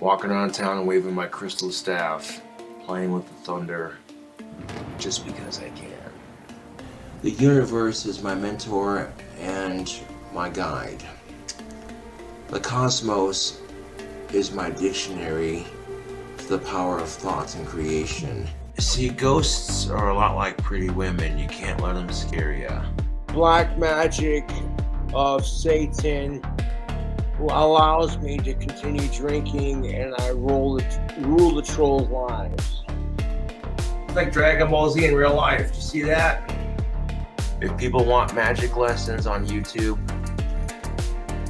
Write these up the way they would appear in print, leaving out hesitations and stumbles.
walking around town and waving my crystal staff, playing with the thunder, just because I can. The universe is my mentor and my guide. The cosmos is my dictionary to the power of thoughts and creation. See, ghosts are a lot like pretty women. You can't let them scare you. Black magic of Satan allows me to continue drinking, and I rule the trolls' lives. It's like Dragon Ball Z in real life. Do you see that? If people want magic lessons on YouTube,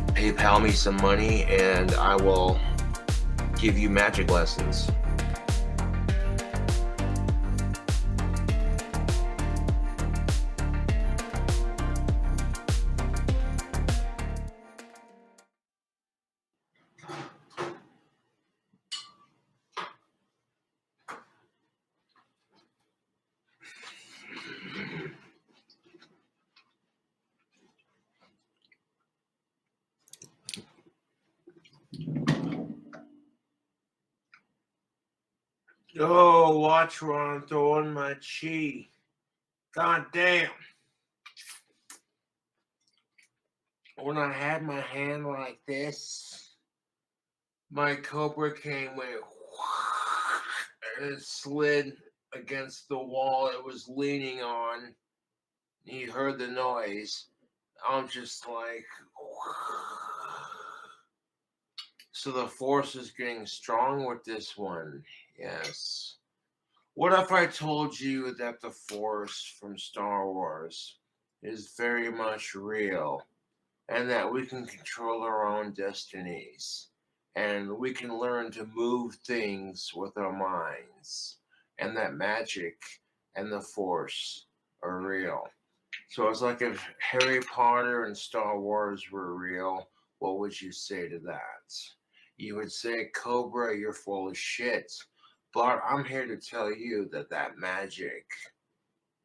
PayPal me some money and I will give you magic lessons. Oh, watch where I'm throwing my chi. God damn. When I had my hand like this, my cobra cane went and it slid against the wall it was leaning on. You heard the noise. I'm just like... So the force is getting strong with this one. Yes. What if I told you that the force from Star Wars is very much real and that we can control our own destinies and we can learn to move things with our minds and that magic and the force are real? So it's like if Harry Potter and Star Wars were real, what would you say to that? You would say, Cobra, you're full of shit. But I'm here to tell you that that magic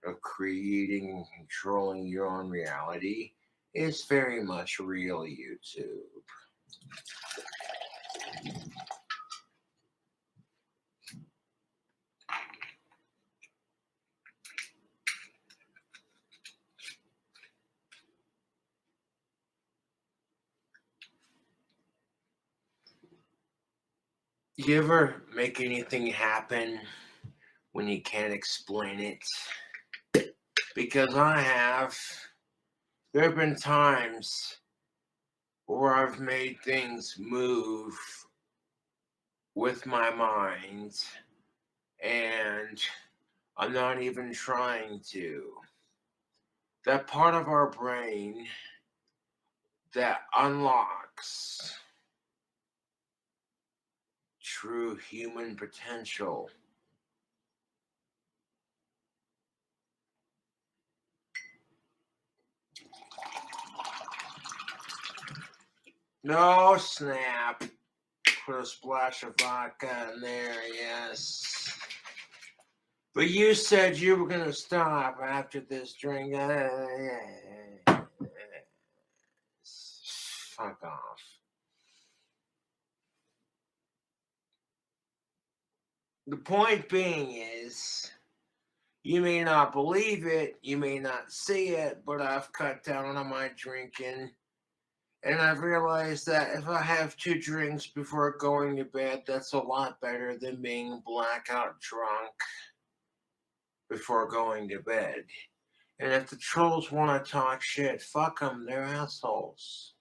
of creating and controlling your own reality is very much real, YouTube. You ever make anything happen when you can't explain it? Because I have. There have been times where I've made things move with my mind and I'm not even trying to. That part of our brain that unlocks true human potential. No, snap. Put a splash of vodka in there, yes. But you said you were going to stop after this drink. Fuck off. The point being is, you may not believe it, you may not see it, but I've cut down on my drinking. And I've realized that if I have 2 drinks before going to bed, that's a lot better than being blackout drunk before going to bed. And if the trolls want to talk shit, fuck them, they're assholes.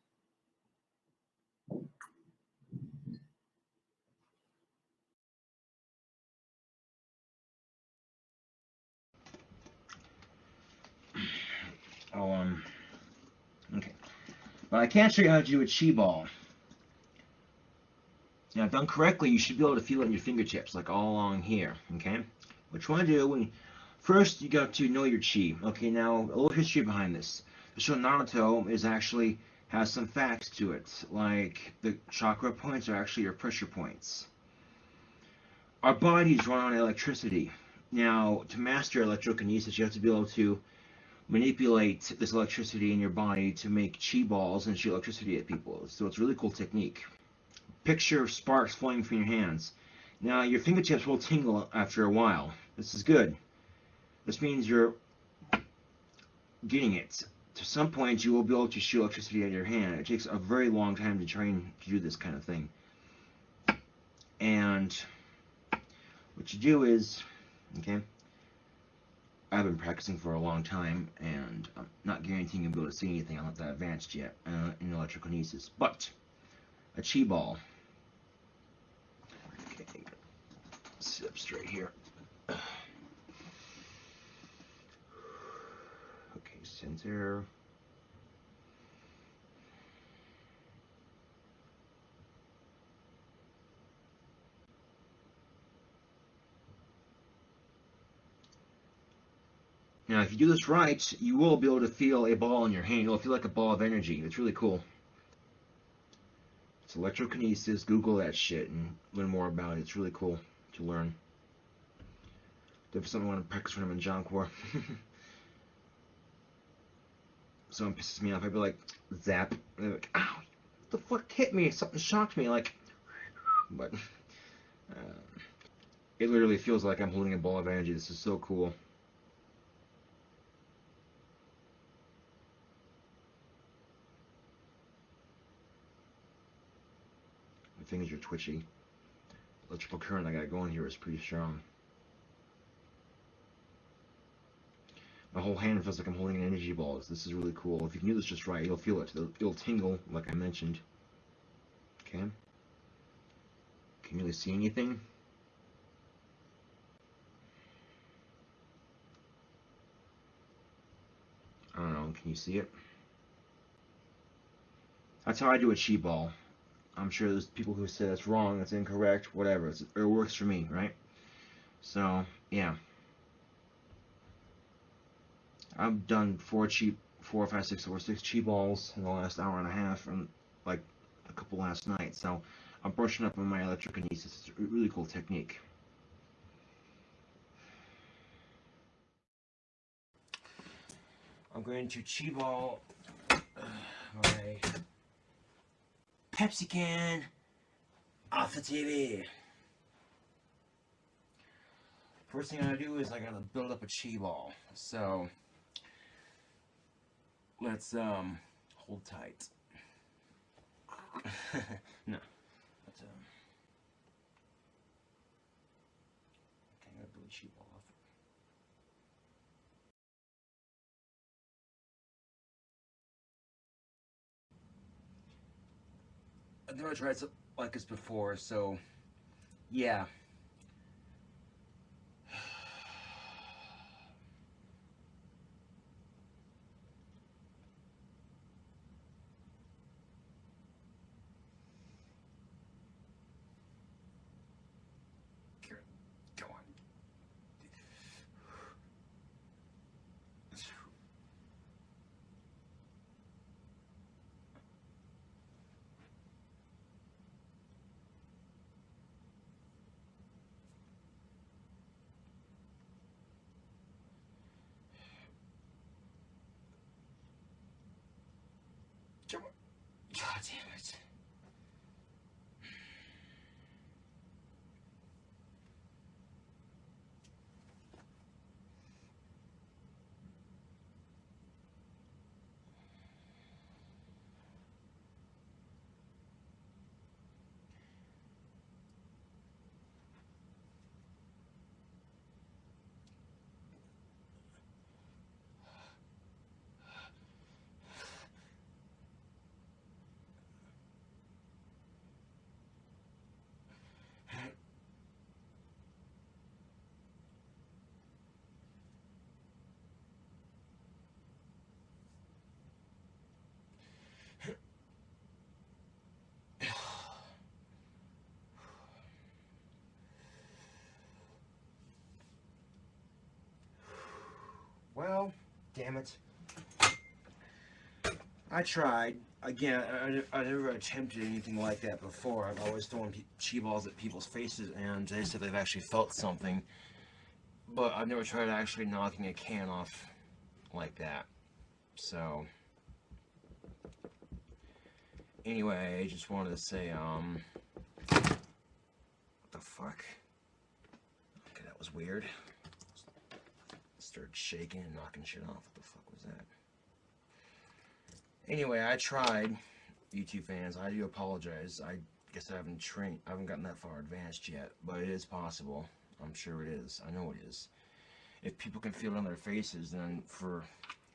Okay. But I can't show you how to do a chi ball. Now, done correctly, you should be able to feel it in your fingertips, like all along here, okay? What you want to do, first you got to know your chi. Okay, now, a little history behind this. The show Naruto has some facts to it, like the chakra points are actually your pressure points. Our bodies run on electricity. Now, to master electrokinesis, you have to be able to manipulate this electricity in your body to make chi balls and shoot electricity at people. So it's a really cool technique. picture sparks flowing from your hands. Now your fingertips will tingle after a while. This is good. This means you're getting it. To some point, you will be able to shoot electricity out of your hand. It takes a very long time to train to do this kind of thing. And what you do is, okay, I've been practicing for a long time, and I'm not guaranteeing you'll be able to see anything. I'm not that advanced yet in electrokinesis. But a chi ball. Okay, sit up straight here. Okay, center. Now, if you do this right, you will be able to feel a ball in your hand. You'll feel like a ball of energy. It's really cool. It's electrokinesis. Google that shit and learn more about it. It's really cool to learn. Definitely something I want to practice when I'm in John Corps. Someone pisses me off, I'd be like, zap. And they're like, ow, what the fuck hit me? Something shocked me. Like, but it literally feels like I'm holding a ball of energy. This is so cool. My fingers are twitchy. Electrical current I got going here is pretty strong. My whole hand feels like I'm holding an energy ball. This is really cool. If you can do this just right, you'll feel it. It'll tingle, like I mentioned. Okay. Can you really see anything? I don't know. Can you see it? That's how I do a chi ball. I'm sure there's people who say that's wrong, that's incorrect, whatever. It works for me, right? So, yeah. I've done 4, 5, 6, or 6 chi balls in the last hour and a half, and like a couple last night. So I'm brushing up on my electrokinesis. It's a really cool technique. I'm going to chi ball my Pepsi can off the TV. First thing I gotta do is I gotta build up a chi ball. So let's hold tight. No. Let's okay, I gotta build a chi ball off. I've never tried something like this before, so yeah. Go on. Come on. God damn it. Well, damn it. I tried. Again, I never attempted anything like that before. I've always thrown chi balls at people's faces, and they said they've actually felt something. But I've never tried actually knocking a can off like that. So, anyway, I just wanted to say, fuck? Okay, that was weird. Started shaking and knocking shit off. What the fuck was that? Anyway, I tried. YouTube fans, I do apologize. I guess I haven't gotten that far advanced yet, but it is possible. I'm sure it is. I know it is. If people can feel it on their faces, then for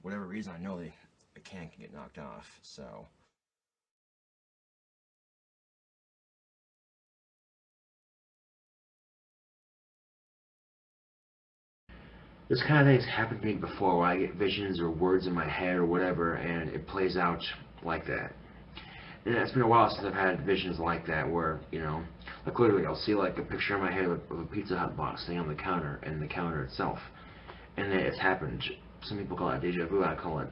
whatever reason, I know they can get knocked off. So. This kind of thing has happened to me before, where I get visions or words in my head or whatever, and it plays out like that. And it's been a while since I've had visions like that, where, you know, like literally I'll see like a picture in my head of a Pizza Hut box sitting on the counter, and the counter itself. And it's happened. Some people call it deja vu, I call it,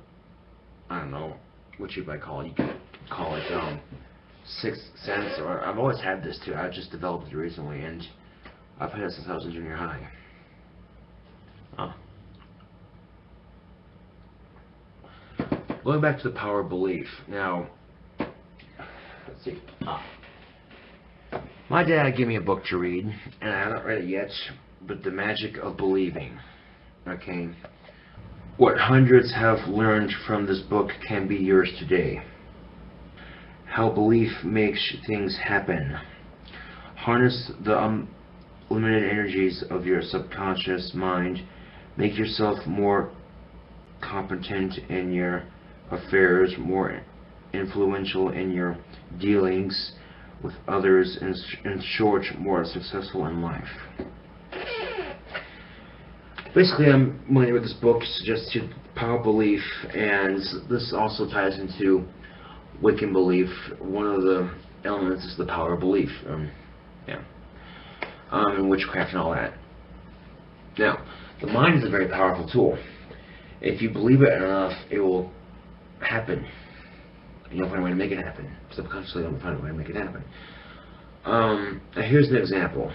I don't know, what you might call it. You could call it sixth sense, or I've always had this too. I just developed it recently, and I've had it since I was in junior high. Going back to the power of belief. Now, let's see. My dad gave me a book to read, and I haven't read it yet, but The Magic of Believing. Okay. What hundreds have learned from this book can be yours today. How belief makes things happen. Harness the unlimited energies of your subconscious mind. Make yourself more competent in your affairs, more influential in your dealings with others, in short, more successful in life. Basically, when I read this book, suggests the power of belief, and this also ties into Wiccan belief. One of the elements is the power of belief, and witchcraft and all that. Now, the mind is a very powerful tool. If you believe it enough, it will happen. You'll find a way to make it happen. Subconsciously, you'll find a way to make it happen. Here's an example.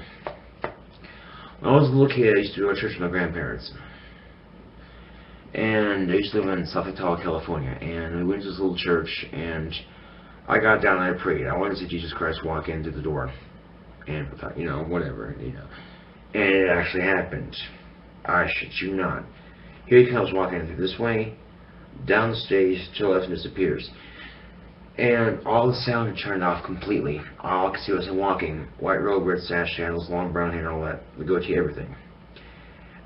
When I was a little kid, I used to go to church with my grandparents. And I used to live in South Lake, California. And we went to this little church, and I got down and I prayed. I wanted to see Jesus Christ walk in through the door. And I thought, you know, whatever, you know. And it actually happened. I shit you not. Here he comes walking in through this way, down the stage, to the left, and disappears. And all the sound had turned off completely. All I could see was him walking. White robe, red sash, sandals, long brown hair, all that. The goatee, everything.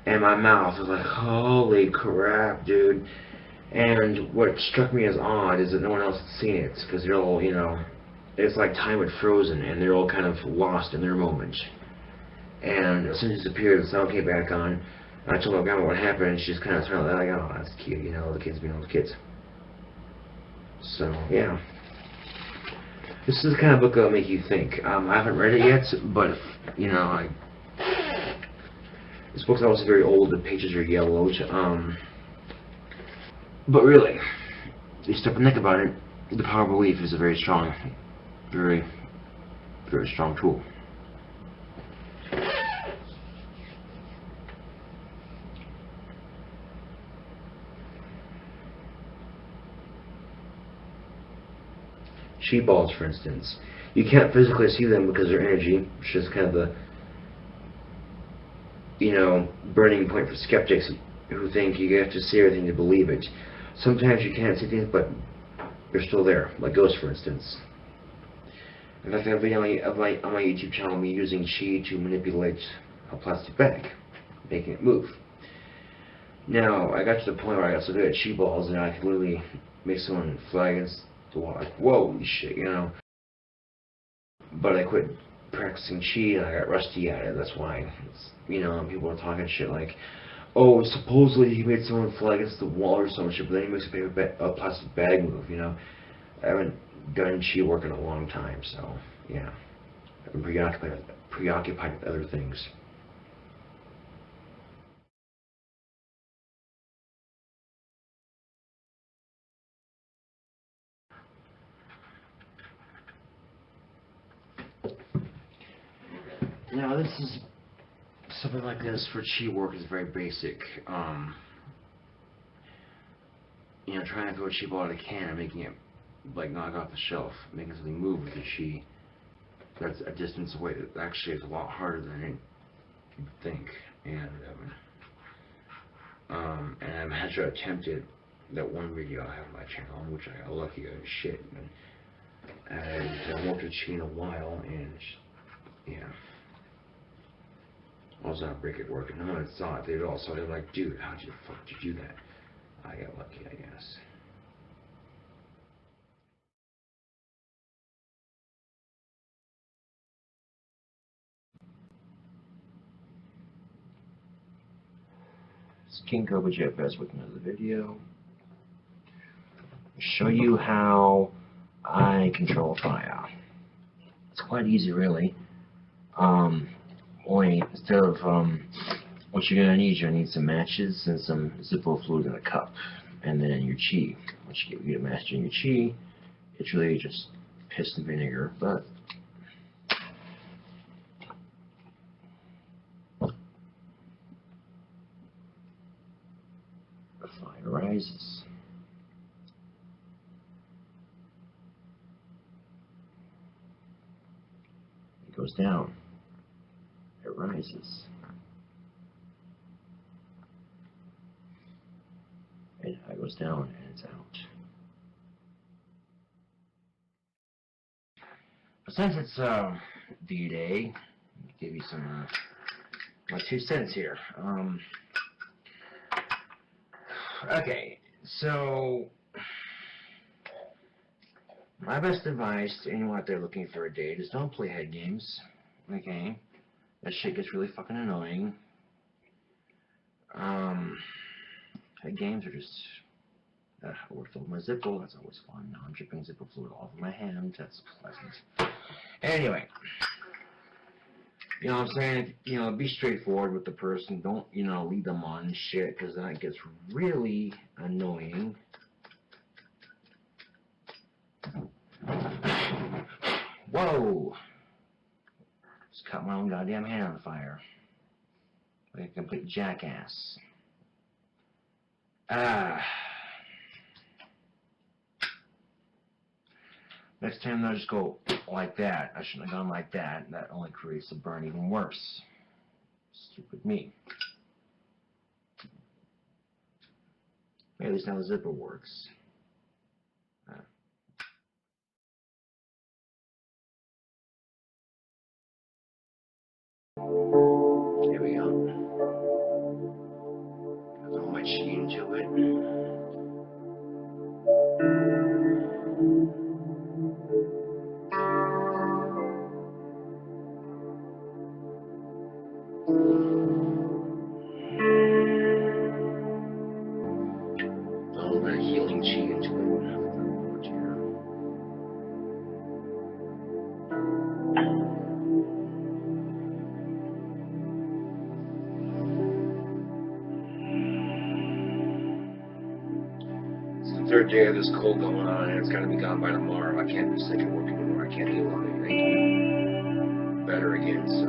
And my mouth was like, holy crap, dude. And what struck me as odd is that no one else had seen it. Because they're all, you know, it's like time had frozen. And they're all kind of lost in their moment. And as soon as it disappeared, the sound came back on. And I told my grandma what happened, and she just kind of turned like, oh, that's cute, you know, the kids being all the kids. So, yeah. This is the kind of book that'll make you think. I haven't read it yet, but, you know, this book's obviously very old, the pages are yellowed. But really, if you stop and think about it, the power of belief is a very strong, very, very strong tool. Chi balls, for instance. You can't physically see them because they're energy, which is kind of the, you know, burning point for skeptics who think you have to see everything to believe it. Sometimes you can't see things, but they're still there, like ghosts, for instance. In fact, I have a video on my YouTube channel of me using Chi to manipulate a plastic bag, making it move. Now, I got to the point where I got so good at Chi balls that I could literally make someone fly against the wall, like, whoa, shit, you know. But I quit practicing Chi and I got rusty at it. That's why, you know, people are talking shit like, oh, supposedly he made someone fly against the wall or some shit, but then he makes a plastic bag move, you know. I haven't done Chi work in a long time, so, yeah. I've been preoccupied with other things. Now, this is something like this for Chi work is very basic. You know, trying to throw a Chi ball out of a can and making it like knock off the shelf, making something move with the Chi. That's a distance away. It actually is a lot harder than you think. And I actually attempted that one video I have on my channel, which I got lucky as shit. And I worked with Chi in a while, and yeah, I was not break it working. No one saw it. They all saw it. They were like, dude, how the fuck did you do that? I got lucky, I guess. It's KingCobraJFS with another video. I'll show you how I control fire. It's quite easy, really. Only instead of what you're gonna need some matches and some Zippo fluid in a cup, and then your Chi. Once you get a match in your Chi, it's really just piss and vinegar, but the fire rises. It goes down. It rises. And it goes down and it's out. But since it's D-Day, I'll give you some my 2 cents here. Okay, so my best advice to anyone out there looking for a date is don't play head games. Okay, that shit gets really fucking annoying. Head games are just I worked with my Zippo, that's always fun. Now I'm dripping Zippo fluid all over my hand, that's pleasant. Anyway, you know what I'm saying? You know, be straightforward with the person. Don't, you know, lead them on shit, because that gets really annoying. Whoa! Just cut my own goddamn hand on fire. Like a complete jackass. Next time I'll just go like that. I shouldn't have gone like that. That only creates the burn even worse. Stupid me. At least now the zipper works. Here we go. Got all my chi into it. Oh, that healing chi into it. Third day of this cold going on, and it's got to be gone by tomorrow. I can't do second work anymore. I can't deal with it. I need to be better again, so.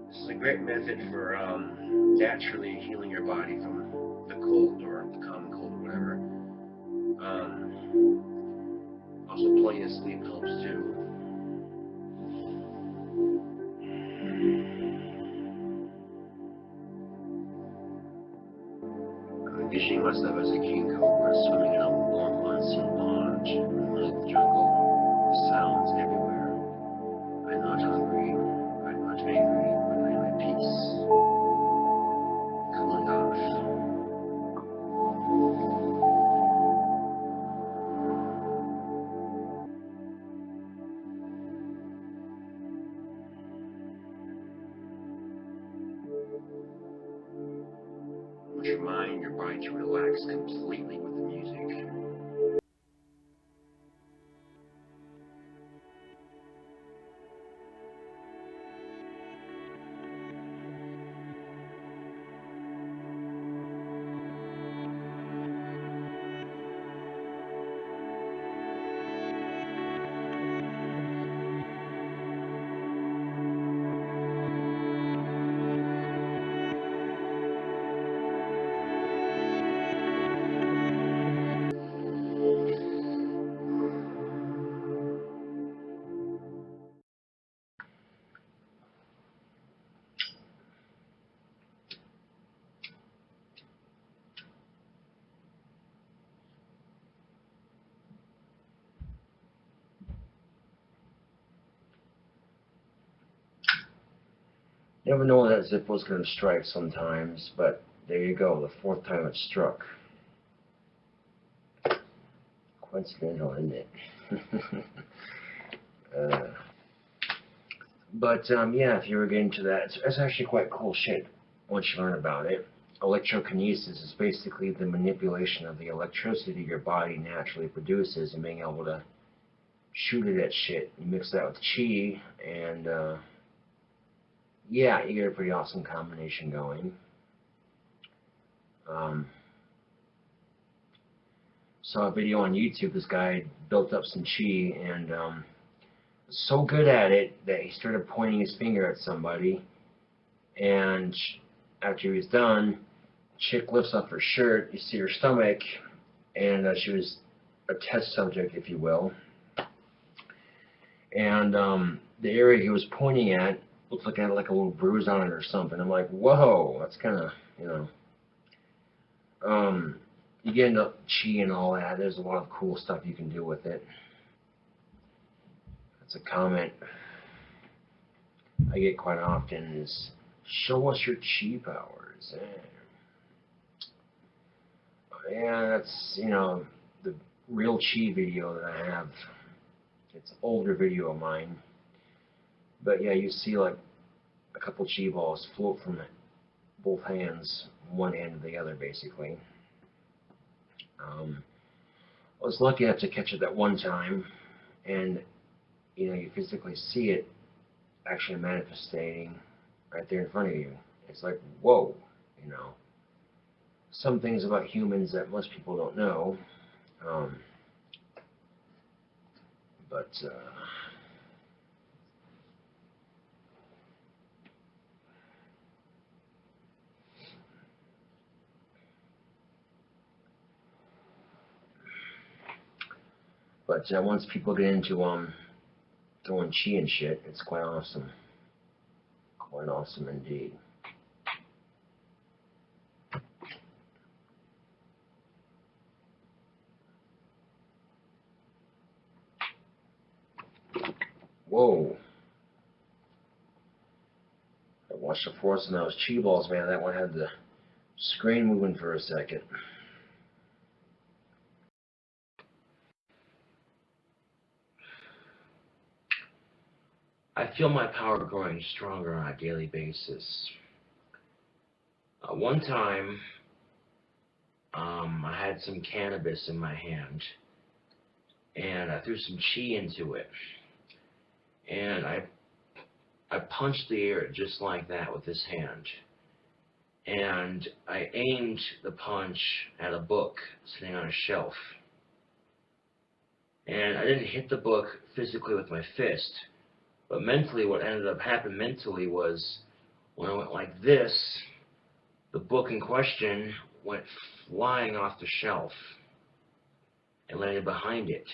This is a great method for naturally healing your body from the cold or the common cold or whatever. Also, plenty of sleep helps too. I'm envisioning myself as a king cobra swimming in a warm monsoon pond in the middle of the jungle. Sounds everywhere. I'm not hungry. I'm not angry, but I am at peace. Cooling off. I want your mind, your body to relax completely with the music. never know when that zip was going to strike sometimes, but there you go, the fourth time it struck. Coincidental, isn't it? Yeah, if you were getting to that, it's actually quite cool shit once you learn about it. Electrokinesis is basically the manipulation of the electricity your body naturally produces and being able to shoot it at shit. You mix that with chi, and yeah, you get a pretty awesome combination going. Saw a video on YouTube. This guy built up some chi and so good at it that he started pointing his finger at somebody, and after he was done, chick lifts up her shirt, you see her stomach, and she was a test subject, if you will, and the area he was pointing at looked like it had like a little bruise on it or something. I'm like, whoa, that's kind of, you know, you get into chi and all that. There's a lot of cool stuff you can do with it. That's a comment I get quite often is, show us your chi powers. Yeah, that's, you know, the real chi video that I have. It's an older video of mine. But yeah, you see like a couple chi balls float from both hands, one hand to the other, basically. I was lucky enough to catch it that one time, and you know, you physically see it actually manifesting right there in front of you. It's like, whoa, you know. Some things about humans that most people don't know, but once people get into throwing chi and shit, it's quite awesome. Quite awesome indeed. Whoa. I watched the force on those chi balls, man. That one had the screen moving for a second. I feel my power growing stronger on a daily basis. One time, I had some cannabis in my hand, and I threw some chi into it, and I punched the air just like that with this hand, and I aimed the punch at a book sitting on a shelf, and I didn't hit the book physically with my fist, but mentally what ended up happening mentally was when I went like this, the book in question went flying off the shelf and landed behind it.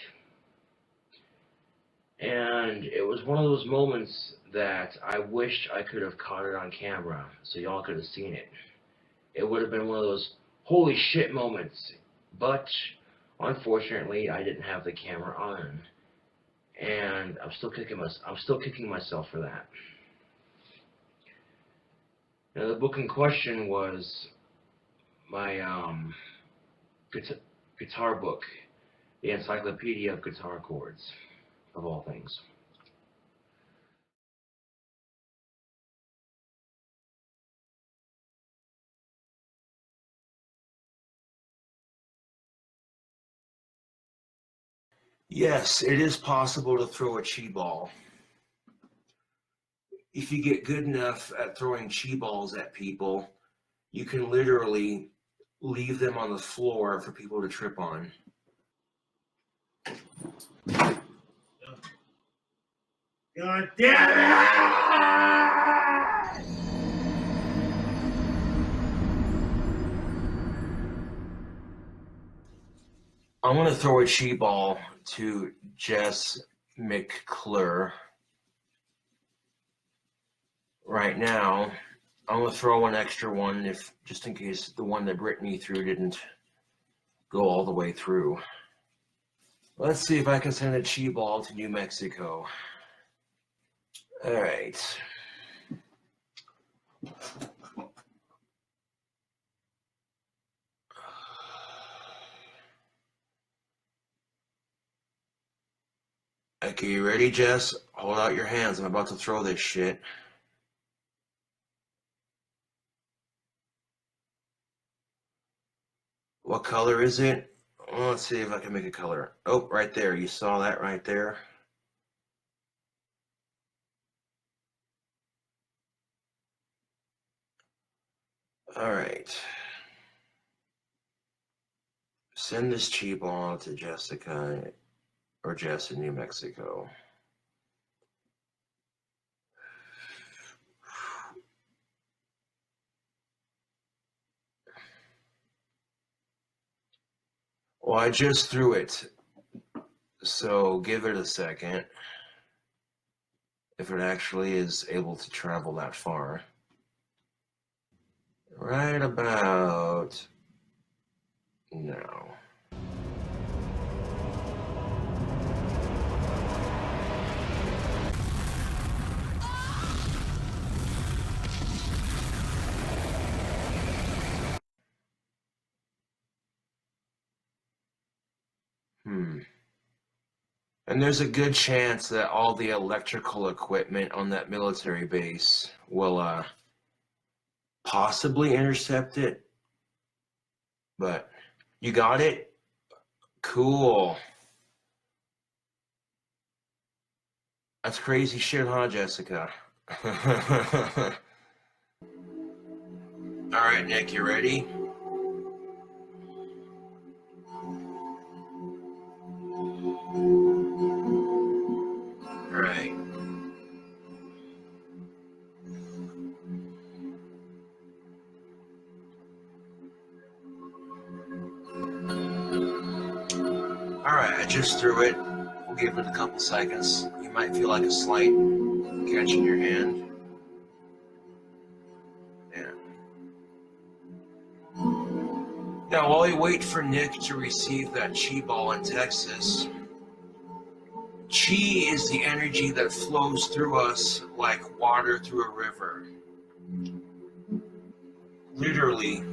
And it was one of those moments that I wished I could have caught it on camera so y'all could have seen it. It would have been one of those holy shit moments, but unfortunately I didn't have the camera on, and I'm still kicking myself for that. Now the book in question was my guitar book, the Encyclopedia of Guitar Chords, of all things. Yes, it is possible to throw a chi ball. If you get good enough at throwing chi balls at people, you can literally leave them on the floor for people to trip on. God damn it! I'm going to throw a chi ball to Jess McClure right now. I'm going to throw one extra one just in case the one that Brittany threw didn't go all the way through. Let's see if I can send a chi ball to New Mexico. All right. Okay, you ready, Jess? Hold out your hands. I'm about to throw this shit. What color is it? Well, let's see if I can make a color. Oh, right there. You saw that right there? All right. Send this chi ball to Jessica or Jess in New Mexico. Well, I just threw it, so give it a second. If it actually is able to travel that far. Right about now. And there's a good chance that all the electrical equipment on that military base will possibly intercept it. But you got it? Cool. That's crazy shit, huh, Jessica? Alright, Nick, you ready? Alright. Alright, I just threw it. We'll give it a couple seconds. You might feel like a slight catch in your hand. Yeah. Now, while we wait for Nick to receive that chi ball in Texas, chi is the energy that flows through us like water through a river. Literally,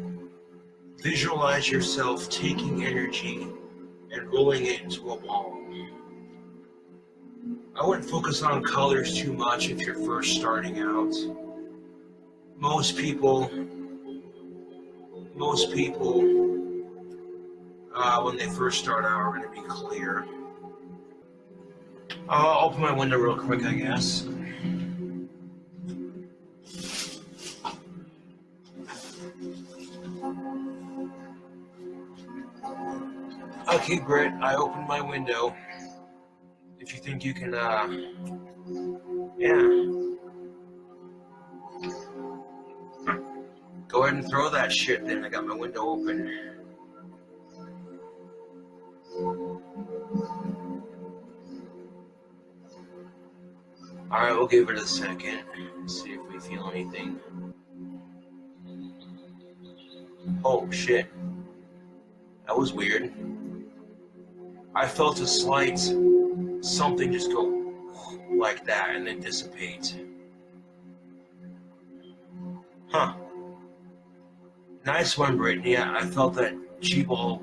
visualize yourself taking energy and rolling it into a ball. I wouldn't focus on colors too much if you're first starting out. Most people, when they first start out, are going to be clear. I'll open my window real quick, I guess. Okay, Britt, I opened my window. If you think you can, yeah. Go ahead and throw that shit then. I got my window open. Alright, we'll give it a second. See if we feel anything. Oh, shit. That was weird. I felt a slight something just go like that and then dissipate. Huh. Nice one, Brittany. Yeah, I felt that chi ball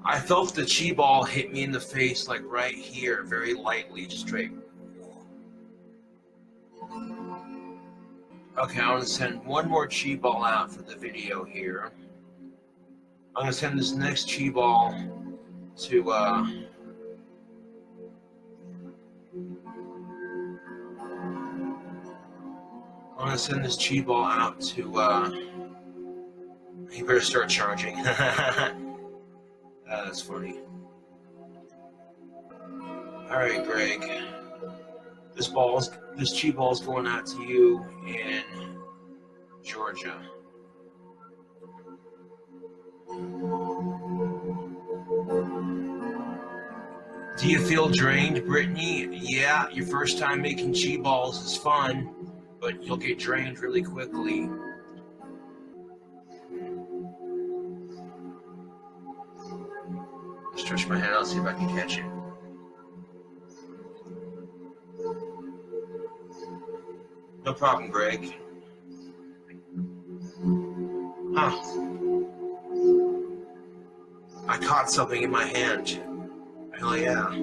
I felt the chi ball hit me in the face, like right here, very lightly, just straight. Okay, I want to send one more chi ball out for the video here. I'm going to send this next chi ball to, I'm going to send this chi ball out to, you better start charging. That's funny. Alright, Greg. This chi ball's going out to you in Georgia. Do you feel drained, Brittany? Yeah, your first time making chi balls is fun, but you'll get drained really quickly. Stretch my hand out, see if I can catch it. No problem, Greg. Huh. I caught something in my hand. Hell yeah.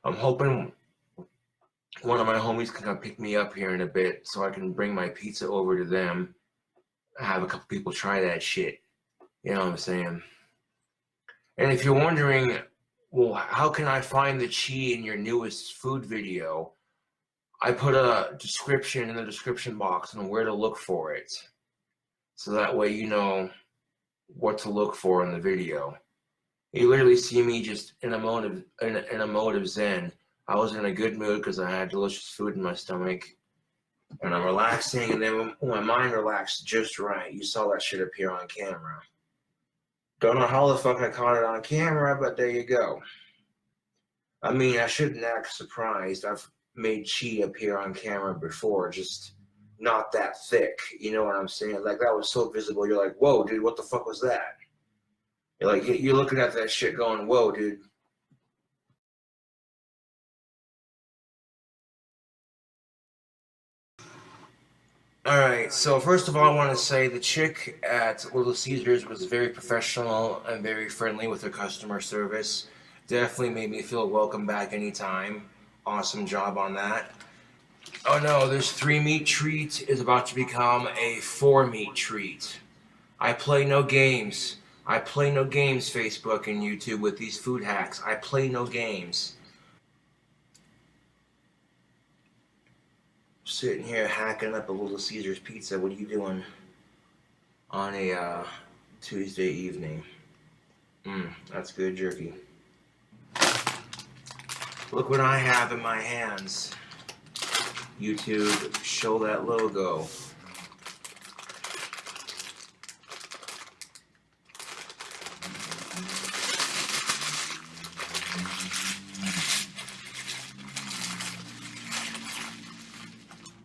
I'm hoping one of my homies can come pick me up here in a bit so I can bring my pizza over to them. Have a couple people try that shit. You know what I'm saying? And if you're wondering, well, how can I find the chi in your newest food video? I put a description in the description box on where to look for it. So that way you know what to look for in the video. You literally see me just in a mode of zen. I was in a good mood because I had delicious food in my stomach. And I'm relaxing, and then when my mind relaxed just right, you saw that shit appear on camera. Don't know how the fuck I caught it on camera, but there you go. I mean, I shouldn't act surprised. I've made chi appear on camera before, just not that thick. You know what I'm saying? Like, that was so visible, you're like, whoa, dude, what the fuck was that? You're looking at that shit going, whoa, dude. Alright, so first of all, I want to say the chick at Little Caesars was very professional and very friendly with her customer service. Definitely made me feel welcome back anytime. Awesome job on that. Oh no, this 3-meat treat is about to become a 4-meat treat. I play no games. I play no games, Facebook and YouTube, with these food hacks. I play no games. Sitting here hacking up a Little Caesars pizza. What are you doing on a Tuesday evening? That's good jerky. Look what I have in my hands. YouTube, show that logo.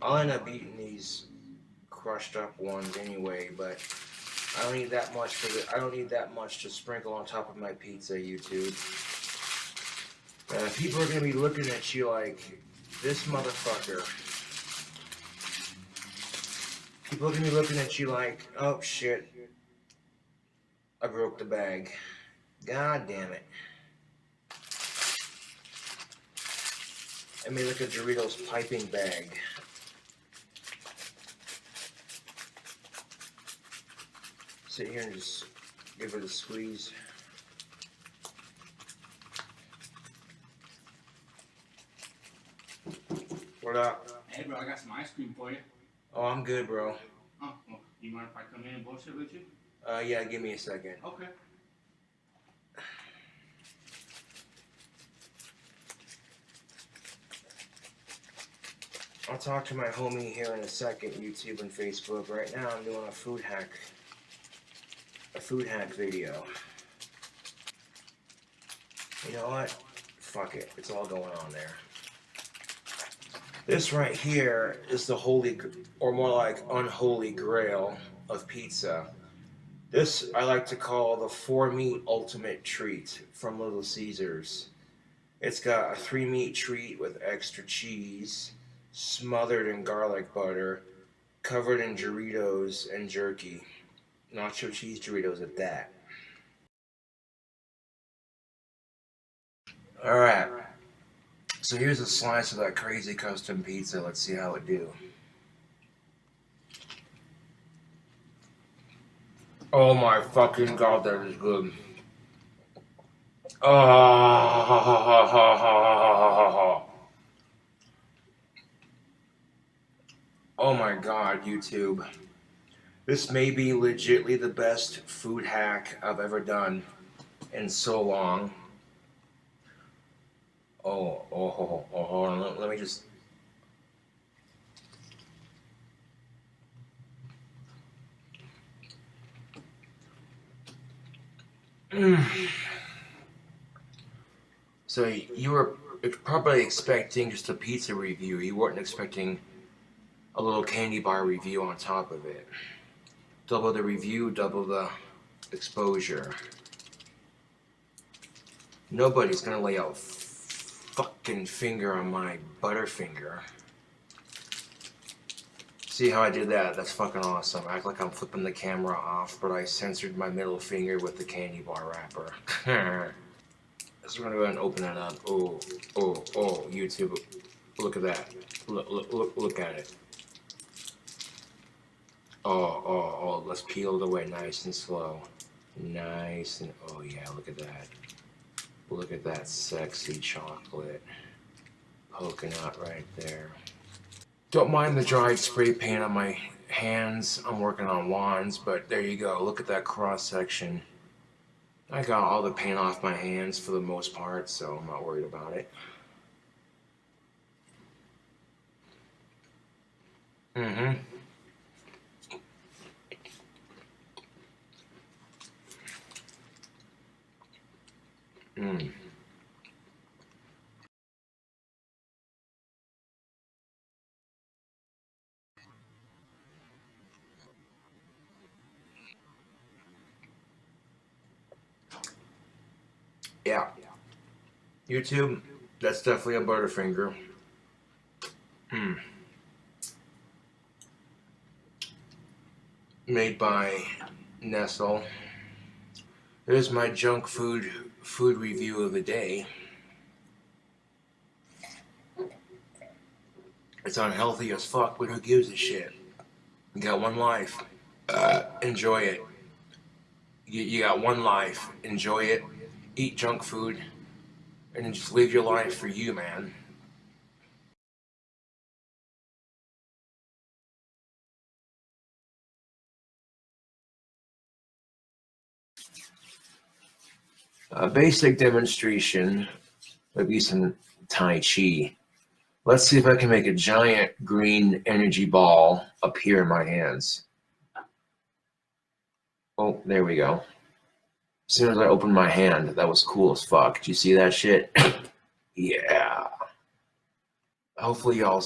I'll end up eating these crushed up ones anyway, but I don't need that much I don't need that much to sprinkle on top of my pizza, YouTube. People are gonna be looking at you like, this motherfucker. People are gonna be looking at you like, oh shit, I broke the bag. God damn it. I made like a Doritos piping bag. Sit here and just give it a squeeze. What up? Hey, bro, I got some ice cream for you. Oh, I'm good, bro. Oh, well, you mind if I come in and bullshit with you? Yeah, give me a second. Okay. I'll talk to my homie here in a second, YouTube and Facebook. Right now, I'm doing a food hack video. You know what? Fuck it. It's all going on there. This right here is the holy, or more like unholy grail of pizza. This I like to call the 4-meat ultimate treat from Little Caesars. It's got a 3-meat treat with extra cheese, smothered in garlic butter, covered in Doritos and jerky. Nacho cheese Doritos at that. Alright. So here's a slice of that crazy custom pizza. Let's see how it do. Oh my fucking god, that is good. Oh, oh my god, YouTube. This may be legitly the best food hack I've ever done in so long. Oh, hold on. Let me just... So you were probably expecting just a pizza review. You weren't expecting a little candy bar review on top of it. Double the review, double the exposure. Nobody's gonna lay a fucking finger on my Butterfinger. See how I did that? That's fucking awesome. I act like I'm flipping the camera off, but I censored my middle finger with the candy bar wrapper. So we're gonna go ahead and open that up. Oh, YouTube. Look at that. Look at it. Oh, let's peel it away nice and slow. Nice and, oh yeah, look at that. Look at that sexy chocolate poking out right there. Don't mind the dried spray paint on my hands. I'm working on wands, but there you go. Look at that cross section. I got all the paint off my hands for the most part, so I'm not worried about it. Yeah. YouTube, that's definitely a Butterfinger. Made by Nestle. There's my junk food review of the day. It's unhealthy as fuck, but who gives a shit? You got one life. Enjoy it. You got one life. Enjoy it. Eat junk food. And then just live your life for you, man. A basic demonstration would be some Tai Chi. Let's see if I can make a giant green energy ball appear in my hands. Oh, there we go. As soon as I opened my hand, that was cool as fuck. Did you see that shit? Yeah. Hopefully y'all,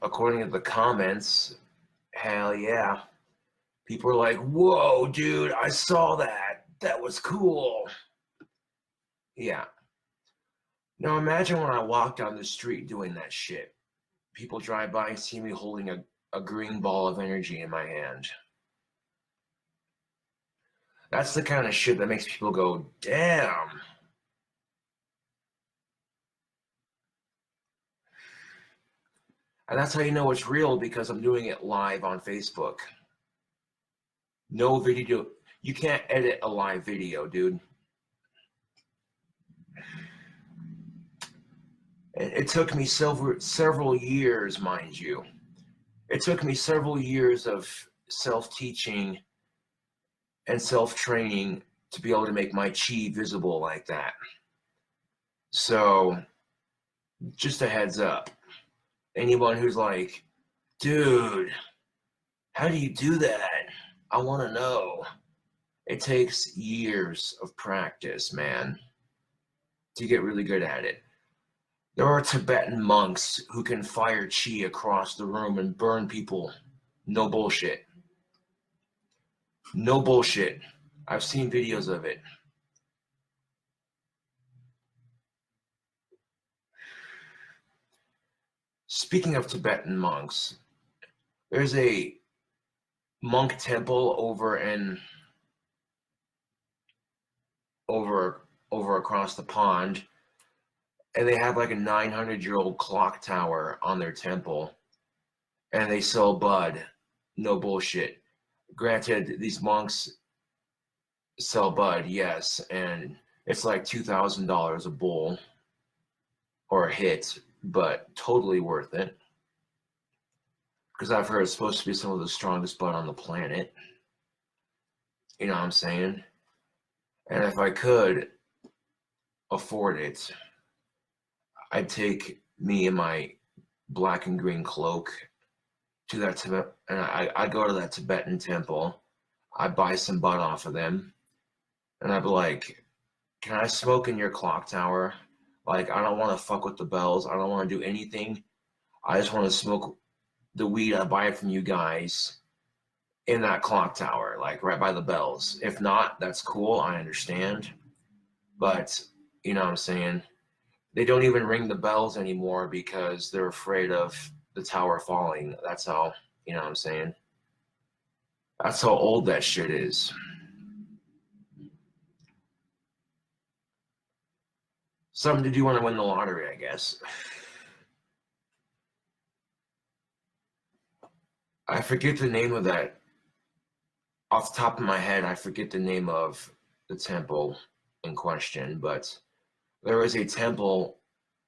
according to the comments, hell yeah. People are like, whoa, dude, I saw that. That was cool. Yeah. Now imagine when I walk down the street doing that shit. People drive by and see me holding a green ball of energy in my hand. That's the kind of shit that makes people go, damn. And that's how you know it's real, because I'm doing it live on Facebook. No video. You can't edit a live video, dude. It took me several years, mind you. It took me several years of self-teaching and self-training to be able to make my chi visible like that. So, just a heads up. Anyone who's like, dude, how do you do that? I want to know. It takes years of practice, man, to get really good at it. There are Tibetan monks who can fire chi across the room and burn people. No bullshit. No bullshit. I've seen videos of it. Speaking of Tibetan monks, there's a monk temple over across the pond, and they have like a 900-year-old clock tower on their temple, and they sell bud. No bullshit. Granted, these monks sell bud, yes, and it's like $2,000 a bowl or a hit, but totally worth it. Because I've heard it's supposed to be some of the strongest bud on the planet. You know what I'm saying? And if I could afford it, I'd take me and my black and green cloak to that Tibet, and I go to that Tibetan temple. I buy some bud off of them, and I'd be like, "Can I smoke in your clock tower Like, I don't want to fuck with the bells. I don't want to do anything. I just want to smoke the weed I buy from you guys in that clock tower, like right by the bells. If not, that's cool. I understand. But, you know what I'm saying? They don't even ring the bells anymore because they're afraid of the tower falling. That's how, you know what I'm saying? That's how old that shit is. Something to do when I win the lottery, I guess. I forget the name of that. Off the top of my head, I forget the name of the temple in question, but there is a temple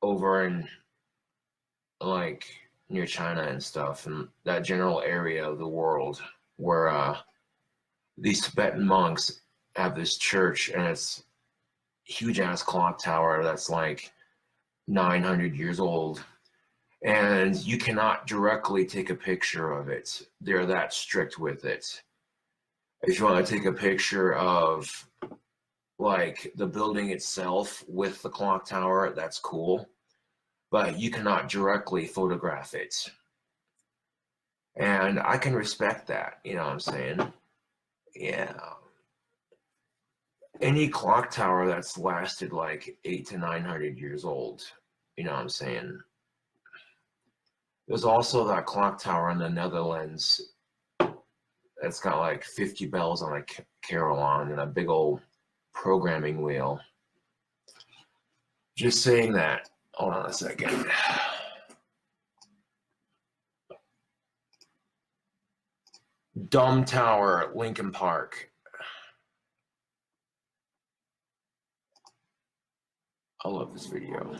over in, like, near China and stuff, and that general area of the world where these Tibetan monks have this church, and it's huge ass clock tower that's like 900 years old, and you cannot directly take a picture of it. They're that strict with it. If you want to take a picture of like the building itself with the clock tower, that's cool, but you cannot directly photograph it. And I can respect that, you know what I'm saying? Yeah. Any clock tower that's lasted like 800 to 900 years old, you know what I'm saying? There's also that clock tower in the Netherlands that's got like 50 bells on a carillon and a big old programming wheel. Just saying that. Hold on a second. Dome Tower, Lincoln Park. I love this video.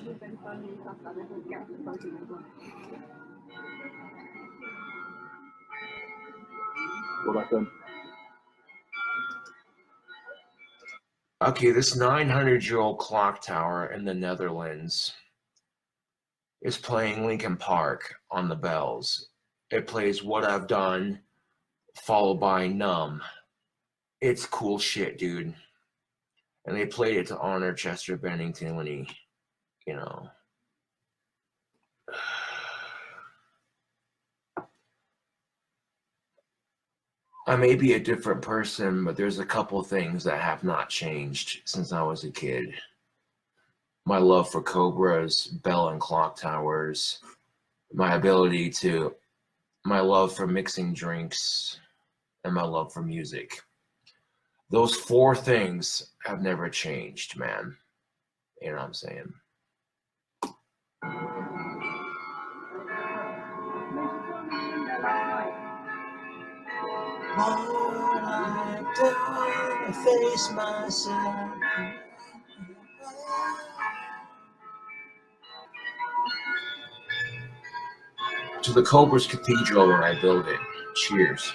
Okay, this 900-year-old clock tower in the Netherlands is playing Lincoln Park on the bells. It plays What I've Done, followed by Numb. It's cool shit, dude. And they played it to honor Chester Bennington when he, you know. I may be a different person, but there's a couple things that have not changed since I was a kid. My love for cobras, bell and clock towers, my love for mixing drinks, and my love for music. Those four things have never changed, man. You know what I'm saying? What I've done, I face myself. To the Cobra's Cathedral when I build it. Cheers.